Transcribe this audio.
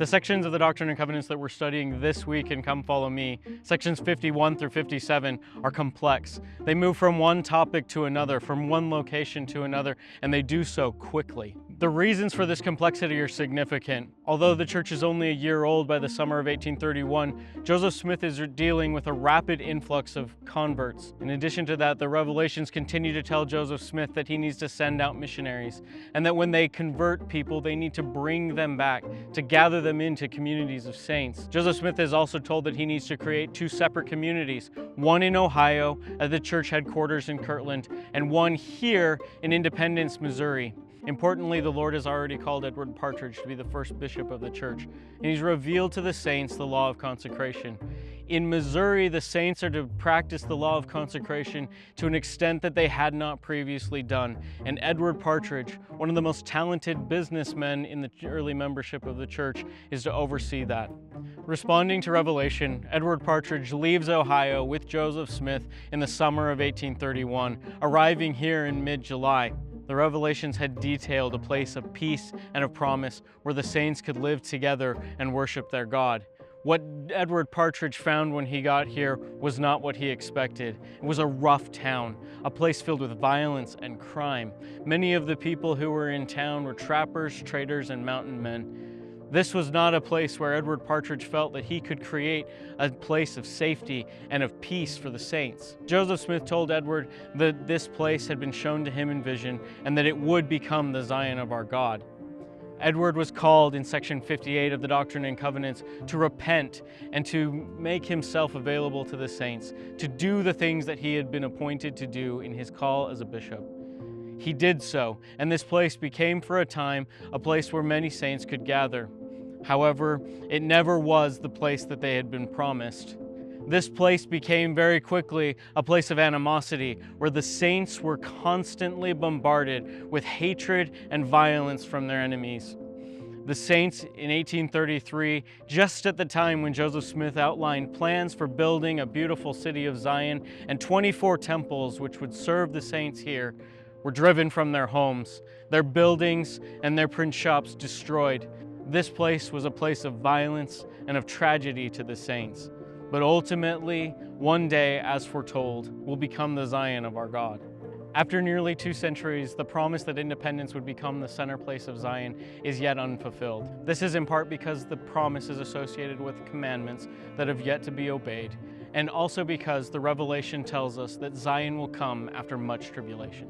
The sections of the Doctrine and Covenants that we're studying this week in Come Follow Me, sections 51 through 57, are complex. They move from one topic to another, from one location to another, and they do so quickly. The reasons for this complexity are significant. Although the church is only a year old by the summer of 1831, Joseph Smith is dealing with a rapid influx of converts. In addition to that, the revelations continue to tell Joseph Smith that he needs to send out missionaries, and that when they convert people, they need to bring them back, to gather them into communities of saints. Joseph Smith is also told that he needs to create two separate communities, one in Ohio at the church headquarters in Kirtland, and one here in Independence, Missouri. Importantly, the Lord has already called Edward Partridge to be the first bishop of the church, and he's revealed to the saints the law of consecration. In Missouri, the saints are to practice the law of consecration to an extent that they had not previously done, and Edward Partridge, one of the most talented businessmen in the early membership of the church, is to oversee that. Responding to Revelation, Edward Partridge leaves Ohio with Joseph Smith in the summer of 1831, arriving here in mid-July. The Revelations had detailed a place of peace and of promise where the saints could live together and worship their God. What Edward Partridge found when he got here was not what he expected. It was a rough town, a place filled with violence and crime. Many of the people who were in town were trappers, traders, and mountain men. This was not a place where Edward Partridge felt that he could create a place of safety and of peace for the saints. Joseph Smith told Edward that this place had been shown to him in vision and that it would become the Zion of our God. Edward was called in section 58 of the Doctrine and Covenants to repent and to make himself available to the saints, to do the things that he had been appointed to do in his call as a bishop. He did so, and this place became for a time a place where many saints could gather. However, it never was the place that they had been promised. This place became very quickly a place of animosity, where the saints were constantly bombarded with hatred and violence from their enemies. The saints in 1833, just at the time when Joseph Smith outlined plans for building a beautiful city of Zion and 24 temples which would serve the saints here, were driven from their homes, their buildings and their print shops destroyed. This place was a place of violence and of tragedy to the saints. But ultimately, one day, as foretold, will become the Zion of our God. After nearly 2 centuries, the promise that independence would become the center place of Zion is yet unfulfilled. This is in part because the promise is associated with commandments that have yet to be obeyed, and also because the Revelation tells us that Zion will come after much tribulation.